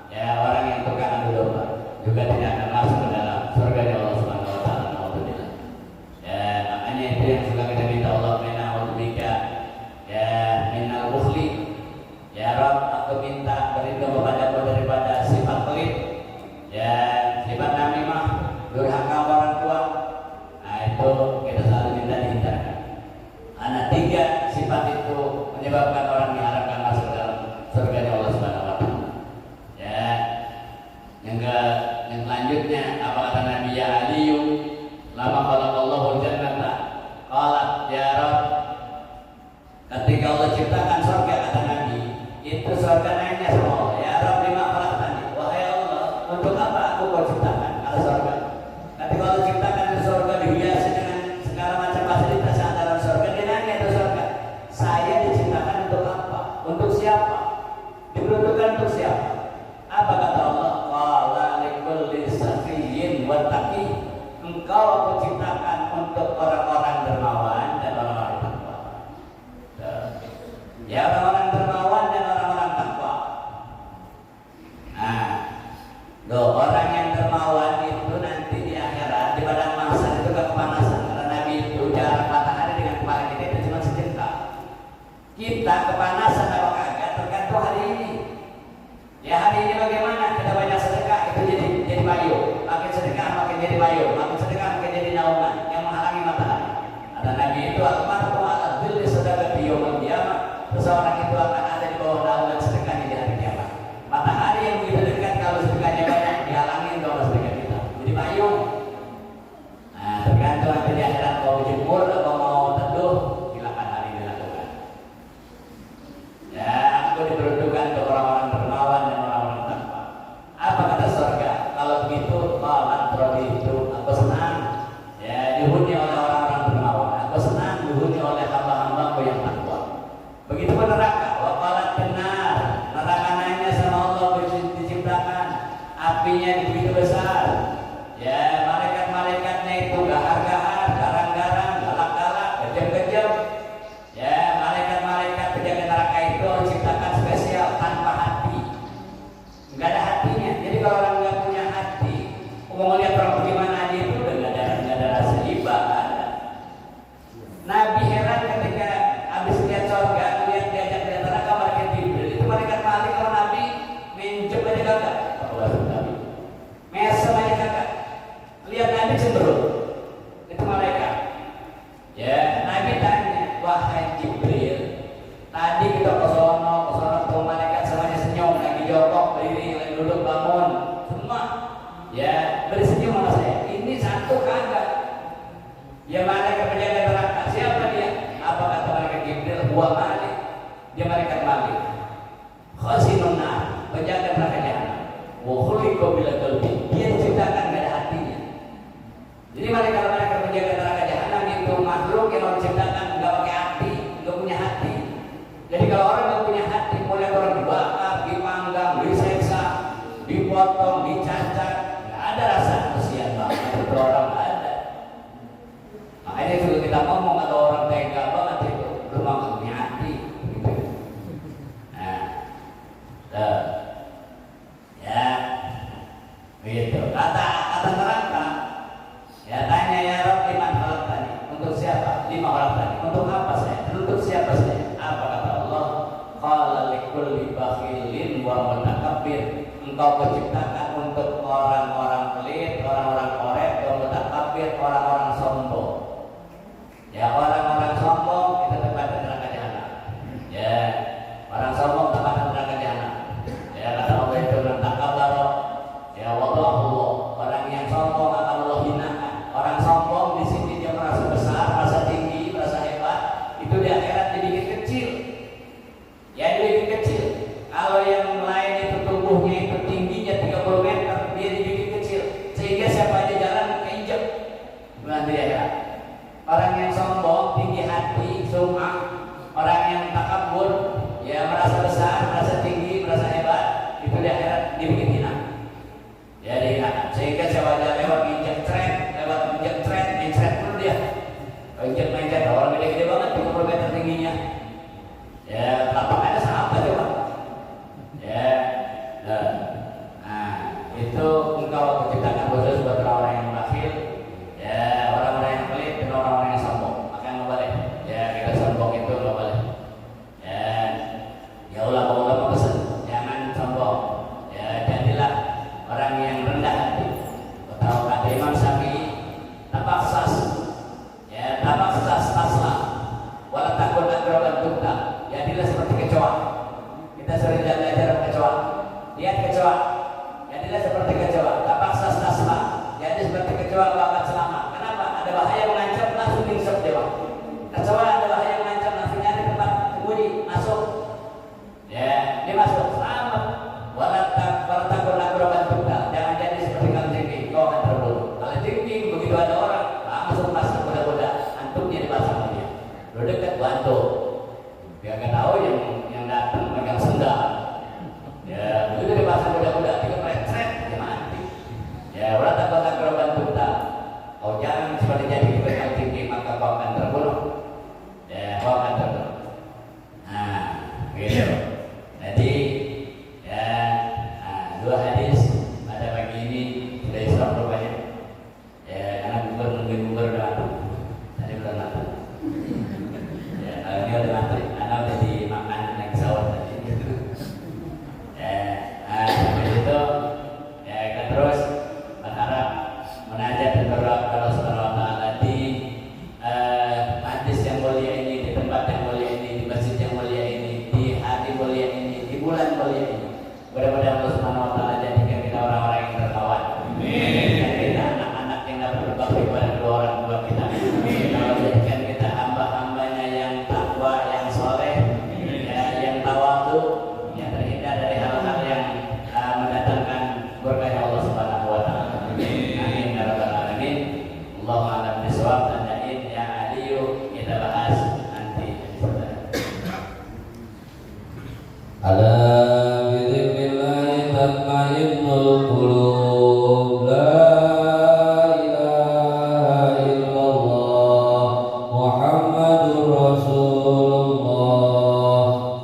Ya, orang yang tukang adu domba juga tidak akan masuk ke dalam surga Allah Subhanahu wa taala. Alhamdulillah. Ya, makanya itu yang suka kita minta Allah menaudzubillah ya minal bukhli. Ya Rabb, aku minta berlindung kepadamu daripada sifat pelit, ya sifat namimah, durhaka orang tua. Nah itu kita selalu minta dihindarkan. Karena 3 sifat itu menyebabkan orang diharapkan masuk dalam surga Allah Subhanahu wa taala. Ya. Yang selanjutnya apa kata Nabi ya Aliyu, lama khalaqallahu jannata qalat ya Rabb. Ketika Allah ciptakan surga kata Nabi, itu surga nanya sama Allah, ya Rabb lima khalaqtani. Wahai Allah, untuk apa aku kau ciptakan? Kalau surga. Ketika Allah ciptakan itu surga dihiasi dengan segala macam fasilitas yang dalam surga, dia nanya itu surga, saya diciptakan untuk apa? Untuk siapa? Diperuntukkan untuk siapa? Apa kata Allah? Qala likulli safiyin wa taqi. Engkau aku ciptakan untuk orang-orang dermawan dan orang-orang takwa. Ya, orang-orang dermawan dan orang-orang takwa. Nah, orang yang dermawan itu nanti di akhirat di padang mahsyar itu kepanasan. Karena Nabi itu jarak matahari dengan kepala kita itu cuma sejengkal. Kita kepanasan atau kagak tergantung hari ini. Ya hari ini bagaimana? Kita banyak sedekah itu jadi payung. Makin sedekah makin jadi payung. Makin sedekah makin jadi naungan yang menghalangi matahari. Ada Nabi itu al-mar'u ala dhilli sadaqati yaumil qiyamah. Seseorang itu akan ada di bawah naungan sedekahnya di hari kiamat. Matahari yang begitu dekat kalau sedekahnya banyak dihalangi bawah sedekah kita. Jadi payung. Nah tergantung nanti di akhirat mau jemur atau mau teduh, silakan hari ini lakukan. Ya aku diperuntukkan untuk orang-orang dermawan dan orang-orang takwa. Apa kata surga? Kalau begitu, qalat raditu, aku senang. Ya dihuni oleh orang-orang dermawan. Aku senang dihuni oleh hamba-hambaku yang takwa. Begitu pun neraka. Wa qalat benar. Neraka nanya sama Allah diciptakan. Apinya begitu besar. Ya malaikat-malaikatnya itu gahar-gahar, garang-garang, galak-galak, kejam-kejam. Ya malaikat-malaikat penjaga neraka itu diciptakan spesial tanpa hati. Enggak ada hatinya. Jadi kalau orang nggak punya hati, mau lihat orang bagaimana dia itu udah nggak ada rasa iba. Nabi heran ketika habis lihat surga, lihat diajak lihat neraka malaikat Jibril. Itu malaikat malik kalau Nabi minjem aja kagak. Nabi mesem aja kagak. Lihat Nabi cemberut. Itu malaikat. Ya Nabi tanya, wahai Jibril, tadi kita ke sono ketemu malaikat semuanya senyum, lagi jongkok, berdiri, lagi duduk, bangun, semua ya bersenyum sama saya. Ini satu kagak. Ya malaikat penjaga neraka. Siapa dia? Apa kata malaikat Jibril? Huwa Malik. Dia malaikat Malik. Khazinun nar, penjaga neraka jahanam. Wa khuliqa bila qalbi. Dia diciptakan enggak ada hatinya. Jadi malaikat penjaga neraka jahanam itu makhluk yang diciptakan enggak pakai hati, enggak punya hati. Jadi kalau orang enggak punya hati, mulai orang dibakar, dipanggang, diseksa, dipotong, dicacat, enggak ada rasa kasihan banget itu orang enggak ada. Makanya juga kita ngomong ada orang tega banget itu, rumah enggak punya hati gitu. Nah, ya begitu. Kata neraka, ya tanya ya Rabb liman khalaqtani, untuk siapa? 5 orang tadi. Untuk apa saya? Untuk siapa saya? Apa kata Allah? Qala likulli bakhilin wa mutakabbir. Engkau menciptakan untuk orang-orang pelit, orang-orang korek, wa mutakabbir, orang-orang sombong. Ya orang-orang sombong itu tempat neraka jahanam. Ya orang sombong tempat neraka jahanam. Ya kata Allah itu takabbara. Ya wallahu orang yang sombong akan Allah hinakan. Orang sombong di sini dia merasa besar, merasa tinggi, merasa hebat. Itu di akhirat dibikin kecil. Ya dibikin kecil. Kalau yang lain itu tubuhnya itu tingginya 30 meter, dia dibikin kecil. Sehingga siapa aja jalan keinjek. Nanti di akhirat. Orang yang sombong, tinggi hati, sum'ah. Orang yang takabur, ya merasa besar, merasa tinggi, merasa hebat. Itu di akhirat dibikin hina. Ya dihinakan. Sehingga siapa aja lewat injek tren, lewat injek tren, mencret pun dia. Injek mencret, orang gede-gede banget, 30 meter tingginya. Ya, tapakannya sama coba. Ya, nah. Jadilah seperti kecoa, tak paksa stasma. Jadi seperti kecoa kau akan selamat. Kenapa? Ada bahaya mengancam, langsung dihisap dewa. Kecoa ada bahaya mengancam, langsung nyari tempat sembunyi, masuk. Ya, dia masuk, selamat. Walau takut lakukan tunggal. Jangan jadi seperti kalajengking, kau akan terbunuh. Kalajengking begitu ada orang, langsung masuk kuda-kuda, antuknya dipasang dia. Lo dekat bantu. Biar nggak tahu yang datang megang sendal. Ya, begitu dipasang kuda-kuda, dia keprecet, dia mati. Ya, walau takut lakukan tunggal. Kau jangan seperti jadi seperti kalajengking, maka kau akan terbunuh. Ya, kau akan terbunuh. Nah, gitu. Jadi ya, dua hadis pada pagi ini sudah Islam rupanya. Ya, karena gugur datang. Tadi belum datang. Ya, kalau ini udah mati, anak udah dimakan naik pesawat tadi. Ya, sampai itu ya kita terus berharap munajat dan berdoa kepada Allah Subhanahu Wa Taala di majlis yang mulia ini, di tempat yang mulia ini, di masjid yang mulia ini, di hari mulia ini, di bulan mulia ini. Mudah-mudahan Allah Subhanahu Wa Taala jadikan kita orang-orang yang dermawan. Jadikan kita anak-anak yang dapat berbakti kepada kedua orang tua kita. Allah jadikan kita hamba-hambanya yang takwa, yang soleh, ya, yang tawadu, yang terhindar dari hal-hal yang mendatangkan berkah Allah Subhanahu Wa Taala. Amin ya rabbal alamin. Allahumma a'lam bishawab. Tandain ya Aliyu kita bahas nanti. Ala bidzikrillah tatmainnul qulub. La ilaha illallah Muhammadur Rasulullah.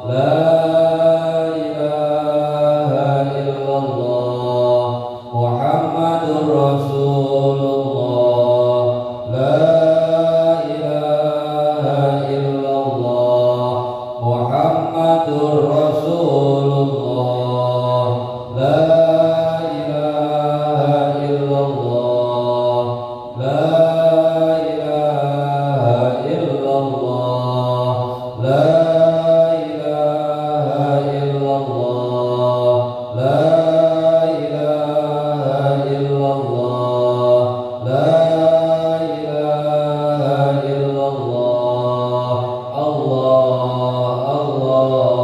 La ilaha illallah Muhammadur Rasulullah. La ilaha illallah Muhammadur Rasulullah. La ilaha illallah. La ilaha illallah. La ilaha illallah. La ilaha illallah. La ilaha illallah. Allah, Allah,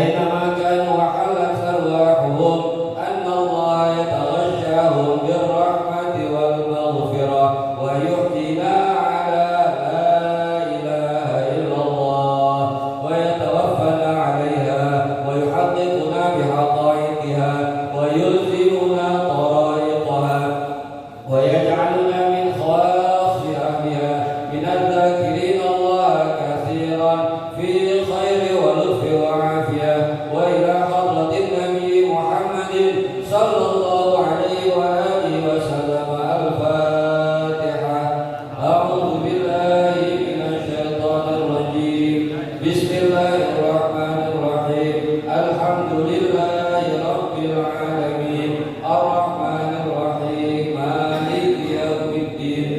أينما كانوا وحلت أرواحهم أن الله يتغشاهم بالرحمة والمغفرة ويحيينا على لا إله إلا الله ويتوفنا عليها ويحققنا بحقائقها ويلزمنا طرائقها ويجعلنا من خواص أهلها من الذاكرين الله كثيرا في خير ولطف وعافية وإلى حضرة النبي محمد صلى الله عليه وآله وسلم الفاتحة. أعوذ بالله من الشيطان الرجيم. بسم الله الرحمن الرحيم. الحمد لله رب العالمين الرحمن الرحيم مالك يوم الدين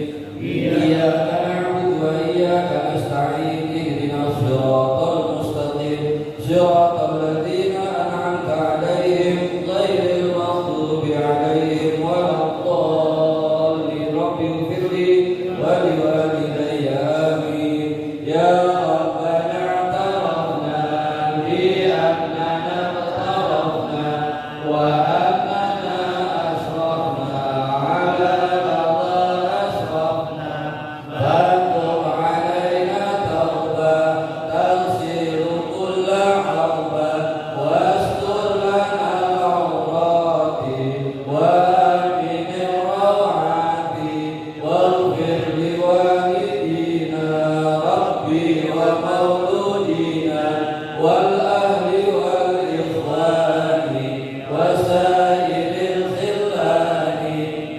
إياك نعبد وإياك نستعين اهدنا الصراط المستقيم صراط الذين أنعمت عليهم غير المغضوب عليهم ولا الضالين رب اغفر لي ولوالدي آمين. يا ربنا اعترفنا بأننا اقترفنا وأننا أشرفنا على لظى أسرفنا فاتب علينا توبة تغسل كل حربة واستر لنا العورات وآمن الروعات واغفر لوالدينا ربي ومولودينا والأهل والإخوان وسائر الخلان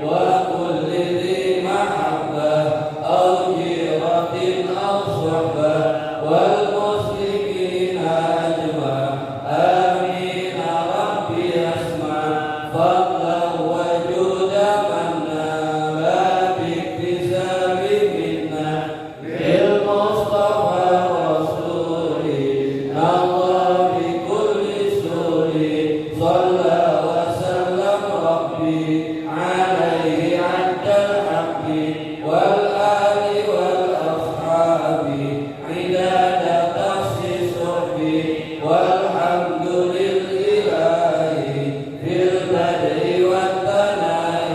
وكل ذي محبة أو جيرة أو صحبة والمسلمين أجمع آمين. ربي أسمع فضلا وجود منا لا باكتساب منا بالمصطفى رسول الله بكل سور صلى وسلم ربي عليه عد الحق والآل والأصحاب عداد تخصيص صحبي والحمد لله في البدء والثناء.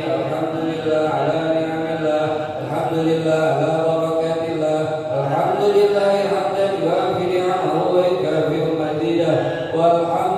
الحمد لله على نعم الله الحمد لله على بركات الله الحمد لله حمدا يوافي نعمه ويكافئ مزيده والحمد